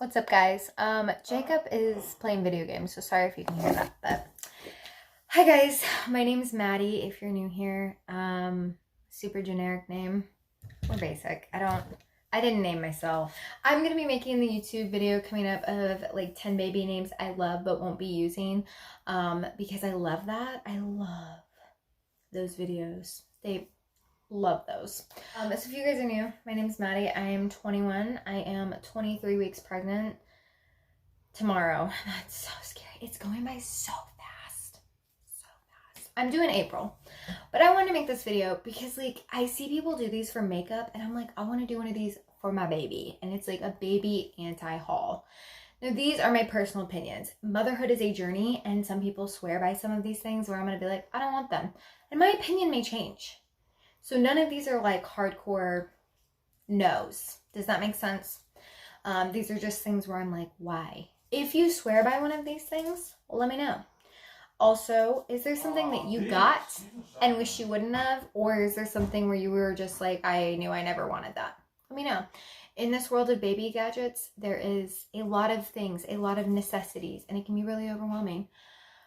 What's up, guys? Jacob is playing video games, so sorry if you can hear that, but hi guys, my name's Maddie if you're new here. Super generic name or basic. I didn't name myself. I'm gonna be making the YouTube video coming up of like 10 baby names I love but won't be using because I love that. I love those videos. They love those. So if you guys are new, my name is Maddie. I am 21. I am 23 weeks pregnant tomorrow. That's so scary. It's going by so fast. So fast. I'm due in April. But I wanted to make this video because like I see people do these for makeup and I'm like, I want to do one of these for my baby. And it's like a baby anti-haul. Now these are my personal opinions. Motherhood is a journey and some people swear by some of these things where I'm going to be like, I don't want them. And my opinion may change. So none of these are like hardcore no's. Does that make sense? These are just things where I'm like, why? If you swear by one of these things, well, let me know. Also, is there something that you got and wish you wouldn't have? Or is there something where you were just like, I knew I never wanted that? Let me know. In this world of baby gadgets, there is a lot of things, a lot of necessities, and it can be really overwhelming.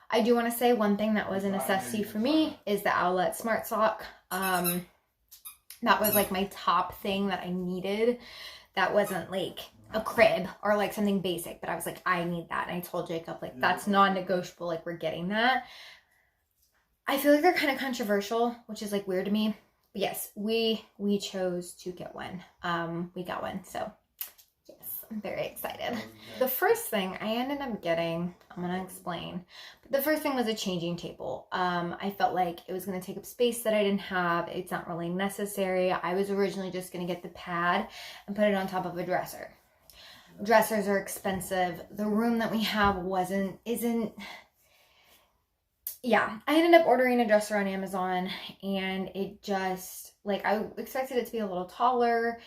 I do want to say one thing that was a necessity for me is the Owlet Smart Sock. That was like my top thing that I needed. That wasn't like a crib or like something basic, but I was like, I need that. And I told Jacob, like, that's non-negotiable. Like, we're getting that. I feel like they're kind of controversial, which is like weird to me. But yes, we chose to get one. We got one. So I'm very excited. The first thing I ended up getting, I'm going to explain. But the first thing was a changing table. I felt like it was going to take up space that I didn't have. It's not really necessary. I was originally just going to get the pad and put it on top of a dresser. Dressers are expensive. The room that we have yeah, I ended up ordering a dresser on Amazon and it just, like, I expected it to be a little taller.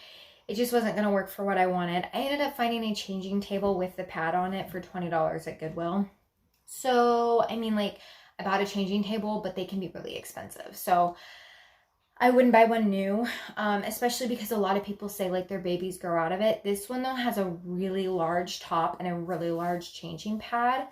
It just wasn't going to work for what I wanted. I ended up finding a changing table with the pad on it for $20 at Goodwill. So, I mean, like, I bought a changing table, but they can be really expensive. So, I wouldn't buy one new, especially because a lot of people say, like, their babies grow out of it. This one, though, has a really large top and a really large changing pad.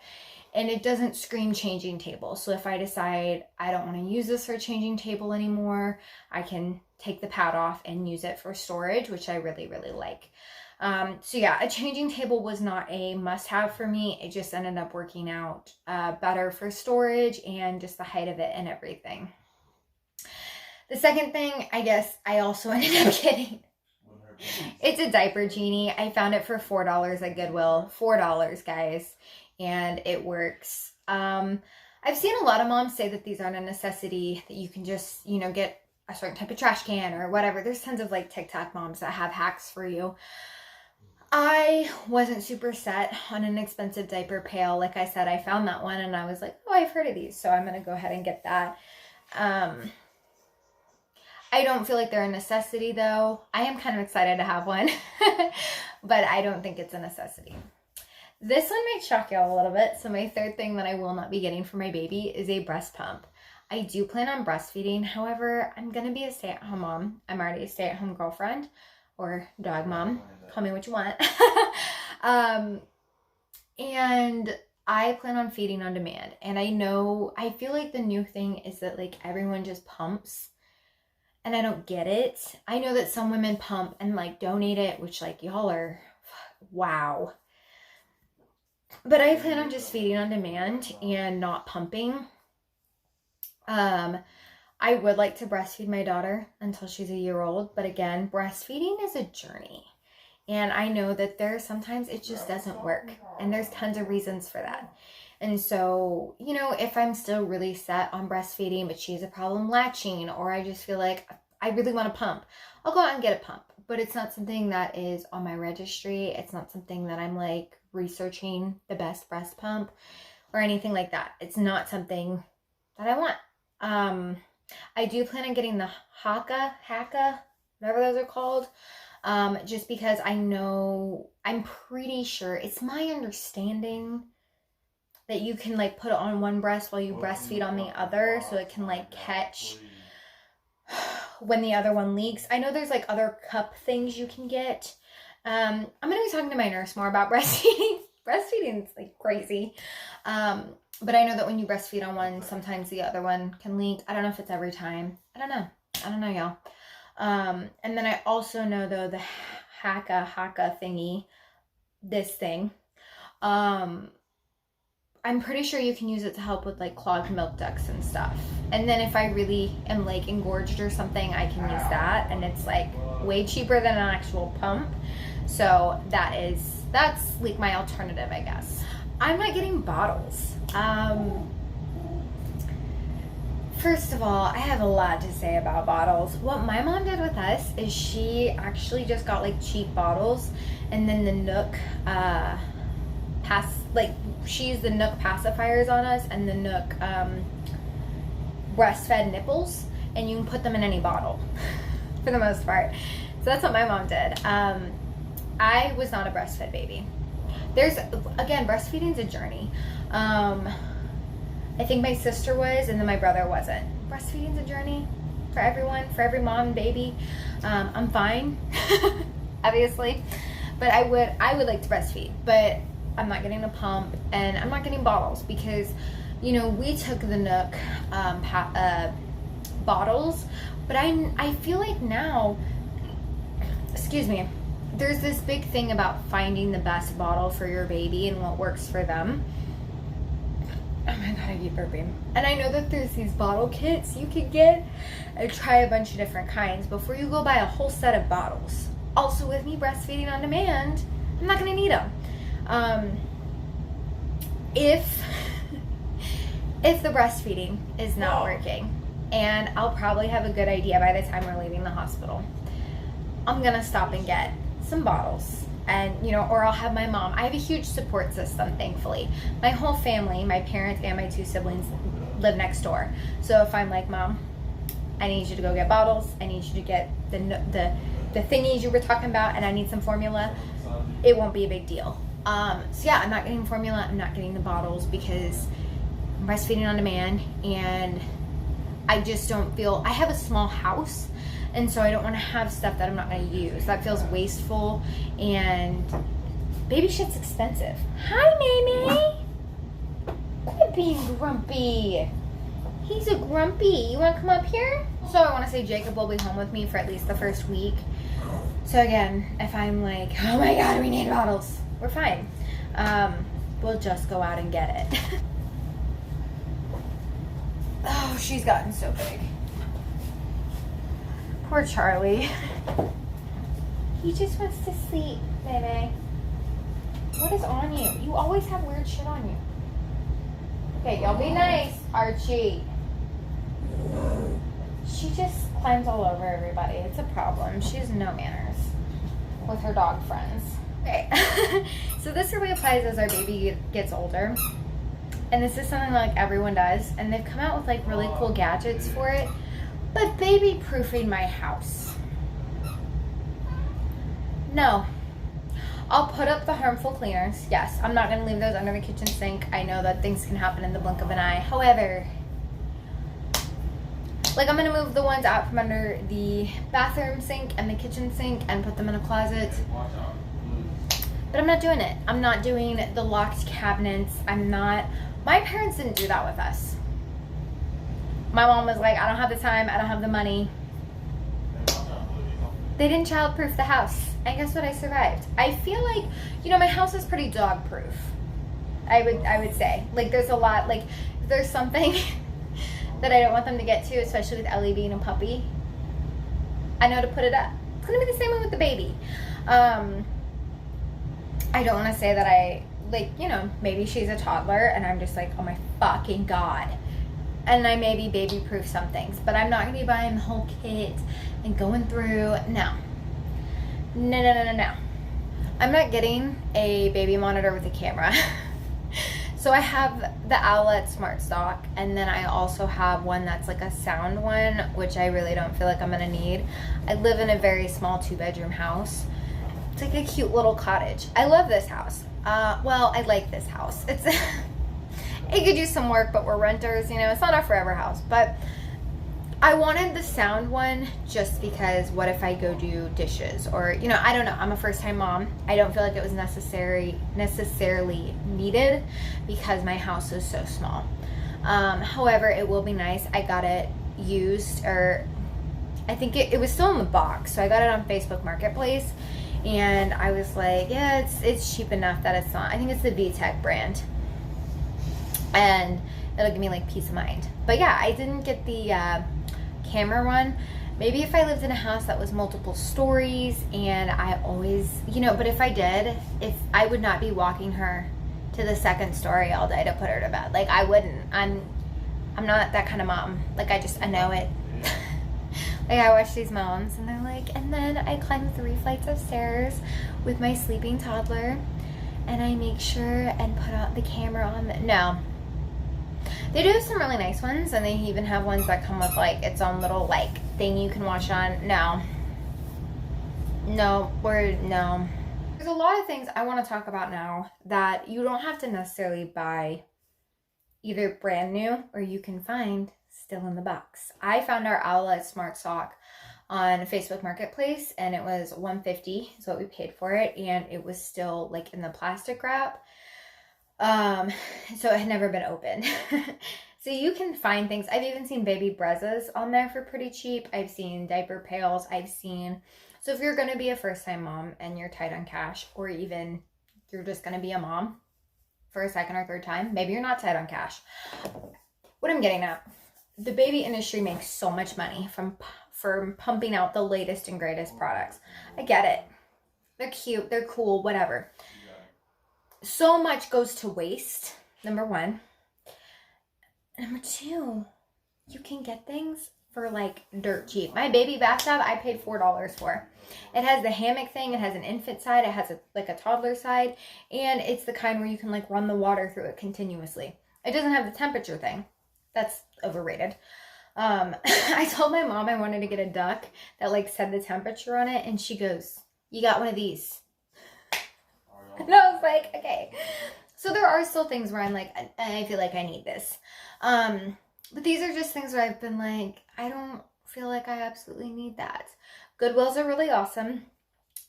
And it doesn't scream changing table. So if I decide I don't want to use this for a changing table anymore, I can take the pad off and use it for storage, which I really, really like. So yeah, a changing table was not a must-have for me. It just ended up working out better for storage and just the height of it and everything. The second thing, I guess I also ended up getting, it's a diaper genie. I found it for $4 at Goodwill. $4, guys. And it works. I've seen a lot of moms say that these aren't a necessity, that you can just, you know, get a certain type of trash can or whatever. There's tons of like TikTok moms that have hacks for you. I wasn't super set on an expensive diaper pail. Like I said, I found that one and I was like, oh, I've heard of these. So I'm going to go ahead and get that. I don't feel like they're a necessity though. I am kind of excited to have one, but I don't think it's a necessity. This one might shock y'all a little bit. So my third thing that I will not be getting for my baby is a breast pump. I do plan on breastfeeding. However, I'm going to be a stay-at-home mom. I'm already a stay-at-home girlfriend or dog mom. Call me what you want. And I plan on feeding on demand. And I feel like the new thing is that like everyone just pumps. And I don't get it. I know that some women pump and like donate it, which like y'all are, wow. But I plan on just feeding on demand and not pumping. I would like to breastfeed my daughter until she's a year old. But again, breastfeeding is a journey. And I know that sometimes it just doesn't work. And there's tons of reasons for that. And so, you know, if I'm still really set on breastfeeding, but she has a problem latching, or I just feel like I really want to pump, I'll go out and get a pump. But it's not something that is on my registry. It's not something that I'm like researching the best breast pump or anything like that. It's not something that I want. I do plan on getting the Haka, whatever those are called. Just because I'm pretty sure, it's my understanding that you can like put it on one breast while you breastfeed on the other, so it can like catch when the other one leaks. I know there's like other cup things you can get, I'm going to be talking to my nurse more about breastfeeding. Breastfeeding is like crazy. But I know that when you breastfeed on one, sometimes the other one can leak. I don't know if it's every time. I don't know, y'all. And then I also know, though, the haka thingy, this thing. I'm pretty sure you can use it to help with like clogged milk ducts and stuff. And then if I really am like engorged or something, I can use that, and it's like way cheaper than an actual pump. So that's like my alternative, I guess. I'm not getting bottles. First of all, I have a lot to say about bottles. What my mom did with us is she actually just got like cheap bottles, and then the Nook she used the Nook pacifiers on us and the Nook breastfed nipples, and you can put them in any bottle for the most part. So that's what my mom did. I was not a breastfed baby. Again, breastfeeding's a journey. I think my sister was, and then my brother wasn't. Breastfeeding's a journey for everyone, for every mom and baby. I'm fine, obviously, but I would like to breastfeed, but I'm not getting a pump, and I'm not getting bottles because, you know, we took the Nook bottles, but I feel like now, excuse me, there's this big thing about finding the best bottle for your baby and what works for them. Oh my god, I keep burping. And I know that there's these bottle kits you can get and try a bunch of different kinds before you go buy a whole set of bottles. Also, with me breastfeeding on demand, I'm not going to need them. If the breastfeeding is not working, and I'll probably have a good idea by the time we're leaving the hospital, I'm going to stop and get some bottles. And, you know, or I'll have my mom. I have a huge support system, thankfully. My whole family, my parents and my 2 siblings, live next door. So if I'm like, Mom, I need you to go get bottles, I need you to get the thingies you were talking about, and I need some formula, it won't be a big deal. So yeah, I'm not getting formula, I'm not getting the bottles because I'm breastfeeding on demand, and I just don't feel, I have a small house, and so I don't want to have stuff that I'm not going to use. That feels wasteful, and baby shit's expensive. Hi, Mamie. Quit being grumpy. He's a grumpy. You want to come up here? So I want to say Jacob will be home with me for at least the first week. So again, if I'm like, oh my god, we need bottles, we're fine. We'll just go out and get it. Oh, she's gotten so big. Poor Charlie. He just wants to sleep, baby. What is on you? You always have weird shit on you. Okay, y'all be nice, Archie. She just climbs all over everybody. It's a problem. She has no manners with her dog friends. Okay, so this really applies as our baby gets older. And this is something like everyone does. And they've come out with like really cool gadgets for it. But baby proofing my house. No. I'll put up the harmful cleaners. Yes, I'm not going to leave those under the kitchen sink. I know that things can happen in the blink of an eye. However, like I'm going to move the ones out from under the bathroom sink and the kitchen sink and put them in a closet. But I'm not doing it. I'm not doing the locked cabinets. My parents didn't do that with us. My mom was like, I don't have the time, I don't have the money. They didn't childproof the house. And guess what? I survived. I feel like, you know, my house is pretty dog proof. I would say. Like there's a lot, like if there's something that I don't want them to get to, especially with Ellie being a puppy, I know to put it up. It's gonna be the same way with the baby. I don't want to say that I, like, you know, maybe she's a toddler and I'm just like, oh my fucking god. And I maybe baby-proof some things, but I'm not going to be buying the whole kit and going through. No. No. I'm not getting a baby monitor with a camera. So I have the Owlet Smart Stock, and then I also have one that's like a sound one, which I really don't feel like I'm going to need. I live in a very small 2-bedroom house. It's like a cute little cottage. I love this house. Well, I like this house. It could use some work, but we're renters, you know, it's not our forever house. But I wanted the sound one just because what if I go do dishes, or, you know, I don't know. I'm a first time mom. I don't feel like it was necessarily needed because my house is so small. However, it will be nice. I got it used, or I think it was still in the box. So I got it on Facebook Marketplace, and I was like, yeah, it's cheap enough that it's not. I think it's the VTech brand. And it'll give me like peace of mind. But yeah, I didn't get the camera one. Maybe if I lived in a house that was multiple stories, and I always, you know, but if I did, if I would not be walking her to the second story all day to put her to bed. Like, I wouldn't. I'm not that kind of mom. Like, I know it. Like, I watch these moms and they're like, and then I climb 3 flights of stairs with my sleeping toddler and I make sure and put out the camera on the, no. They do have some really nice ones, and they even have ones that come with like its own little like thing you can watch on. No. There's a lot of things I want to talk about now that you don't have to necessarily buy either brand new or you can find still in the box. I found our Owlet Smart Sock on Facebook Marketplace, and it was $150 is what we paid for it, and it was still like in the plastic wrap. So it had never been opened. So you can find things. I've even seen baby brezzas on there for pretty cheap. I've seen diaper pails. So if you're going to be a first-time mom and you're tight on cash, or even you're just going to be a mom for a second or third time, maybe you're not tight on cash. What I'm getting at, the baby industry makes so much money from pumping out the latest and greatest products. I get it. They're cute. They're cool. Whatever. So much goes to waste, number one. Number two, you can get things for like dirt cheap. My baby bathtub, I paid $4 for. It has the hammock thing. It has an infant side. It has like a toddler side. And it's the kind where you can like run the water through it continuously. It doesn't have the temperature thing. That's overrated. I told my mom I wanted to get a duck that like said the temperature on it. And she goes, you got one of these. And I was like, okay. So there are still things where I'm like, I feel like I need this. But these are just things where I've been like, I don't feel like I absolutely need that. Goodwills are really awesome.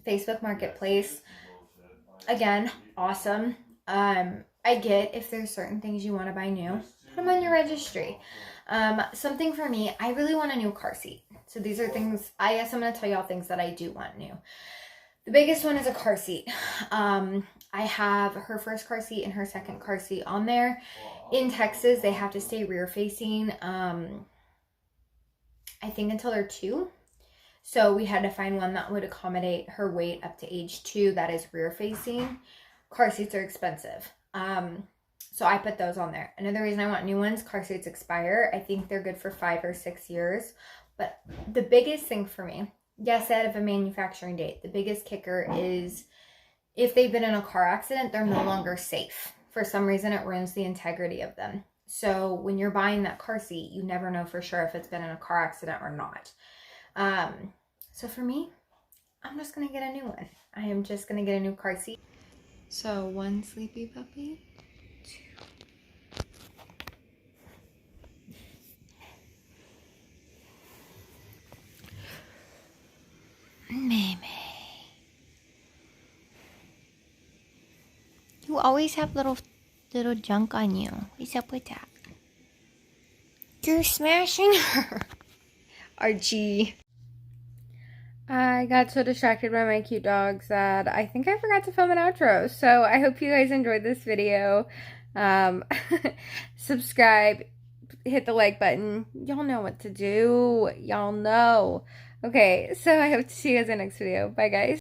Facebook Marketplace, again, awesome. I get if there's certain things you want to buy new, put them on your registry. Something for me, I really want a new car seat. So these are things, I guess I'm going to tell y'all things that I do want new. The biggest one is a car seat. I have her first car seat and her second car seat on there. In Texas, they have to stay rear facing, I think until they're 2. So we had to find one that would accommodate her weight up to age 2 that is rear facing. Car seats are expensive. So I put those on there. Another reason I want new ones, car seats expire. I think they're good for 5 or 6 years. But the biggest thing for me, yes, out of a manufacturing date, the biggest kicker is if they've been in a car accident, they're no longer safe. For some reason, it ruins the integrity of them. So when you're buying that car seat, you never know for sure if it's been in a car accident or not. So for me, I'm just going to get a new one. I am just going to get a new car seat. So 1 sleepy puppy, 2. Meme. You always have little junk on you. What's up with that? You're smashing her. Archie. I got so distracted by my cute dogs that I think I forgot to film an outro. So I hope you guys enjoyed this video. Subscribe, hit the like button. Y'all know what to do. Y'all know. Okay, so I hope to see you guys in the next video. Bye, guys.